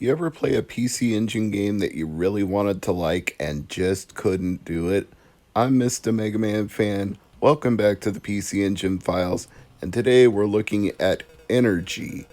You ever play a PC Engine game that you really wanted to like and just couldn't do it? I'm Mr. MegaManFan. Welcome back to the PC Engine Files, and today we're looking at Energy.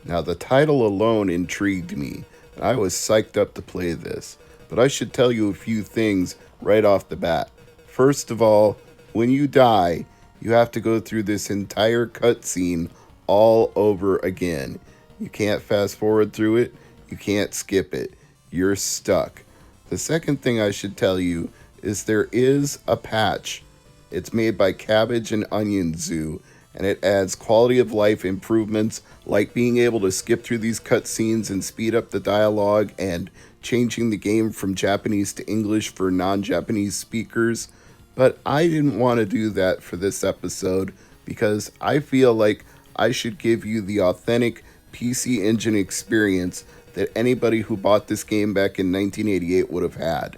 Now, the title alone intrigued me, and I was psyched up to play this. But I should tell you a few things right off the bat. First of all, when you die, you have to go through this entire cutscene all over again. You can't fast forward through it. You can't skip it. You're stuck. The second thing I should tell you is there is a patch. It's made by Cabbage and Onion Zoo, and it adds quality of life improvements like being able to skip through these cutscenes and speed up the dialogue and changing the game from Japanese to English for non Japanese speakers. But I didn't want to do that for this episode because I feel like I should give you the authentic PC Engine experience that anybody who bought this game back in 1988 would have had.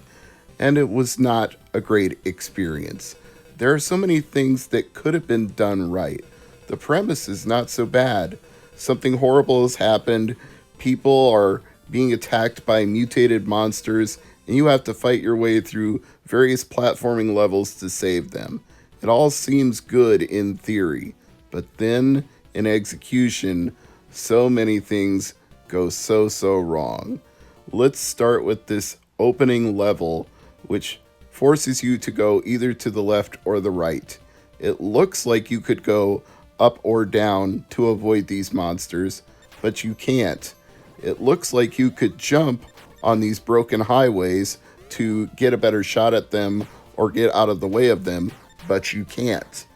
And it was not a great experience. There are so many things that could have been done right. The premise is not so bad. Something horrible has happened, people are being attacked by mutated monsters, and you have to fight your way through various platforming levels to save them. It all seems good in theory, but then in execution, so many things go so wrong. Let's start with this opening level, which forces you to go either to the left or the right. It looks like you could go up or down to avoid these monsters, but you can't. It looks like you could jump on these broken highways to get a better shot at them or get out of the way of them, but you can't.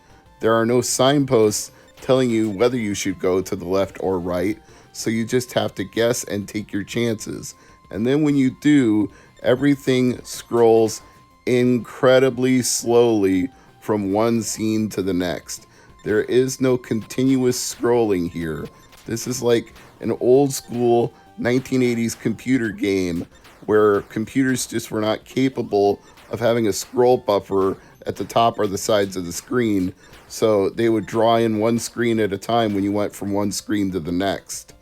There are no signposts telling you whether you should go to the left or right, so you just have to guess and take your chances. And then when you do, everything scrolls incredibly slowly from one scene to the next. There is no continuous scrolling here. This is like an old school 1980s computer game where computers just were not capable of having a scroll buffer at the top or the sides of the screen, so they would draw in one screen at a time when you went from one screen to the next.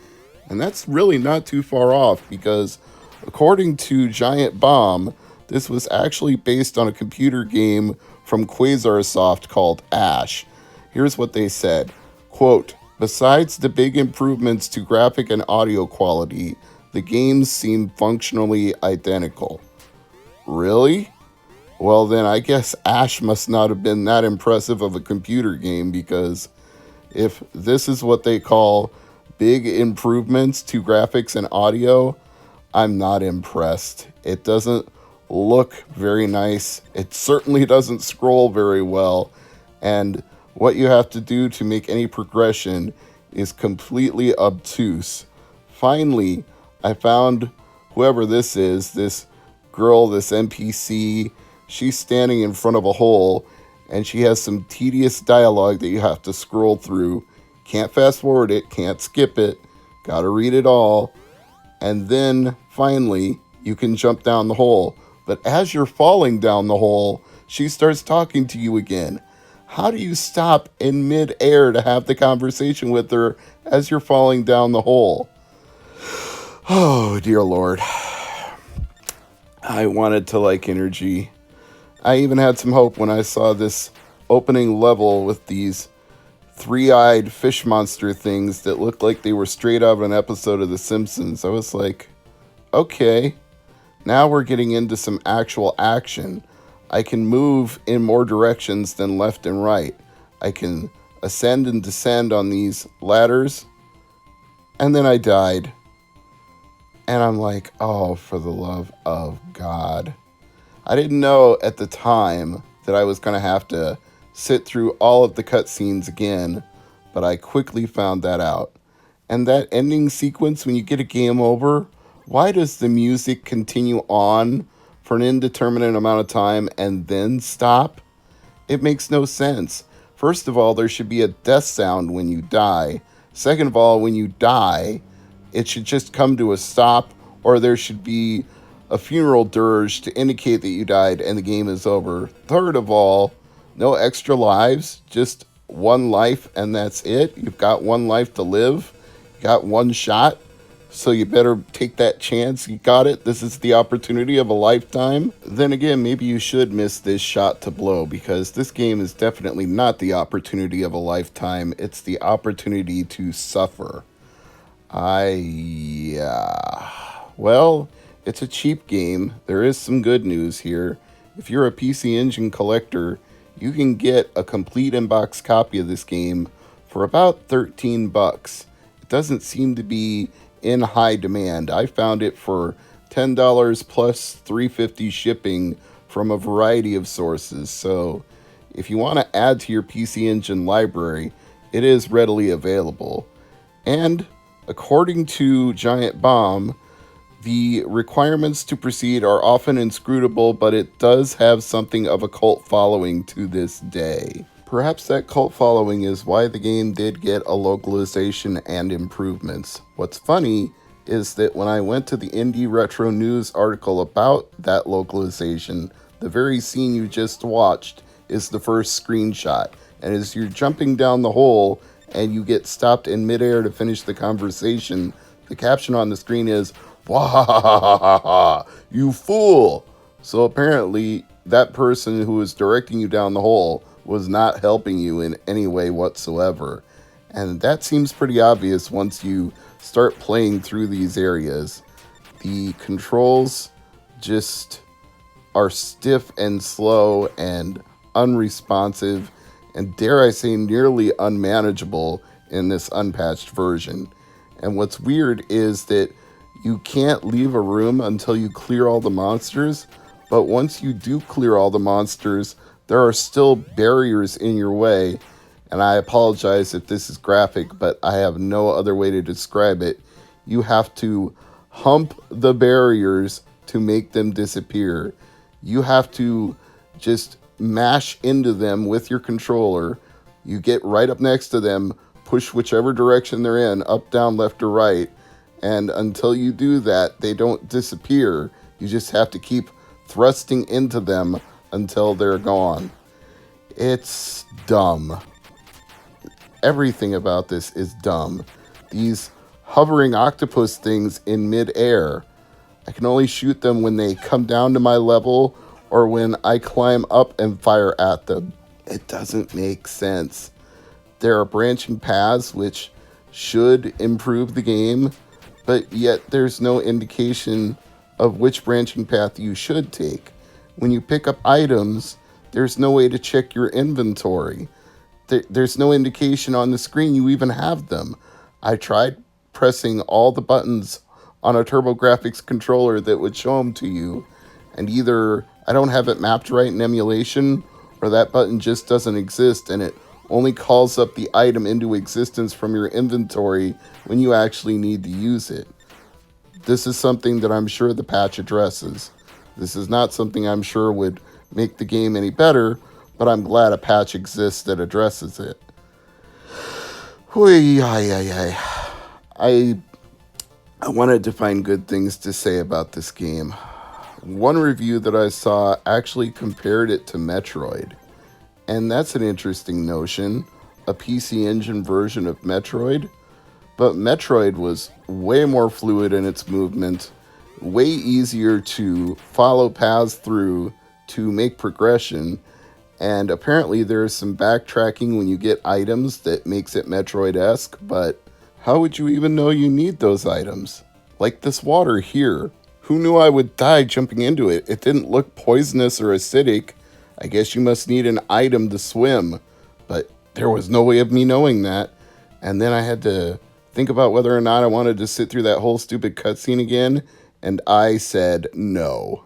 And that's really not too far off because, according to Giant Bomb, this was actually based on a computer game from Quasarsoft called Ash. Here's what they said. Quote, "Besides the big improvements to graphic and audio quality, the games seem functionally identical." Really? Well, then I guess Ash must not have been that impressive of a computer game because if this is what they call big improvements to graphics and audio, I'm not impressed. It doesn't look very nice. It certainly doesn't scroll very well. And what you have to do to make any progression is completely obtuse. Finally, I found whoever this is, this girl, this NPC. She's standing in front of a hole, and she has some tedious dialogue that you have to scroll through. Can't fast forward it, can't skip it, gotta read it all. And then, finally, you can jump down the hole. But as you're falling down the hole, she starts talking to you again. How do you stop in mid-air to have the conversation with her as you're falling down the hole? Oh, dear Lord. I wanted to like Energy. I even had some hope when I saw this opening level with these three-eyed fish monster things that looked like they were straight out of an episode of The Simpsons. I was like, okay, now we're getting into some actual action. I can move in more directions than left and right. I can ascend and descend on these ladders. And then I died. And I'm like, oh, for the love of God. I didn't know at the time that I was going to have to sit through all of the cutscenes again, but I quickly found that out. And that ending sequence when you get a game over, why does the music continue on for an indeterminate amount of time and then stop? It makes no sense. First of all, there should be a death sound when you die. Second of all, when you die, it should just come to a stop, or there should be a funeral dirge to indicate that you died and the game is over. Third of all, no extra lives, just one life and that's it. You've got one life to live. You got one shot. So you better take that chance. You got it. This is the opportunity of a lifetime. Then again, maybe you should miss this shot to blow, because this game is definitely not the opportunity of a lifetime. It's the opportunity to suffer. Yeah. Well, it's a cheap game. There is some good news here. If you're a PC Engine collector, you can get a complete in-box copy of this game for about 13 bucks. It doesn't seem to be in high demand. I found it for $10 plus $3.50 shipping from a variety of sources. So, if you want to add to your PC Engine library, it is readily available. And according to Giant Bomb, the requirements to proceed are often inscrutable, but it does have something of a cult following to this day. Perhaps that cult following is why the game did get a localization and improvements. What's funny is that when I went to the Indie Retro News article about that localization, the very scene you just watched is the first screenshot. And as you're jumping down the hole and you get stopped in midair to finish the conversation, the caption on the screen is, "Wahahaha, you fool!" So apparently, that person who was directing you down the hole was not helping you in any way whatsoever. And that seems pretty obvious once you start playing through these areas. The controls just are stiff and slow and unresponsive, and dare I say nearly unmanageable in this unpatched version. And what's weird is that you can't leave a room until you clear all the monsters, but once you do clear all the monsters, there are still barriers in your way. And I apologize if this is graphic, but I have no other way to describe it. You have to hump the barriers to make them disappear. You have to just mash into them with your controller. You get right up next to them, push whichever direction they're in, up, down, left, or right. And until you do that, they don't disappear. You just have to keep thrusting into them until they're gone. It's dumb. Everything about this is dumb. These hovering octopus things in midair, I can only shoot them when they come down to my level or when I climb up and fire at them. It doesn't make sense. There are branching paths which should improve the game, but yet there's no indication of which branching path you should take. When you pick up items, there's no way to check your inventory. There's no indication on the screen you even have them. I tried pressing all the buttons on a TurboGrafx controller that would show them to you, and either I don't have it mapped right in emulation, or that button just doesn't exist, and it only calls up the item into existence from your inventory when you actually need to use it. This is something that I'm sure the patch addresses. This is not something I'm sure would make the game any better, but I'm glad a patch exists that addresses it. I wanted to find good things to say about this game. One review that I saw actually compared it to Metroid. And that's an interesting notion, a PC Engine version of Metroid. But Metroid was way more fluid in its movement, way easier to follow paths through to make progression, and apparently there's some backtracking when you get items that makes it Metroid-esque, but how would you even know you need those items? Like this water here. Who knew I would die jumping into it? It didn't look poisonous or acidic. I guess you must need an item to swim, but there was no way of me knowing that. And then I had to think about whether or not I wanted to sit through that whole stupid cutscene again, and I said no.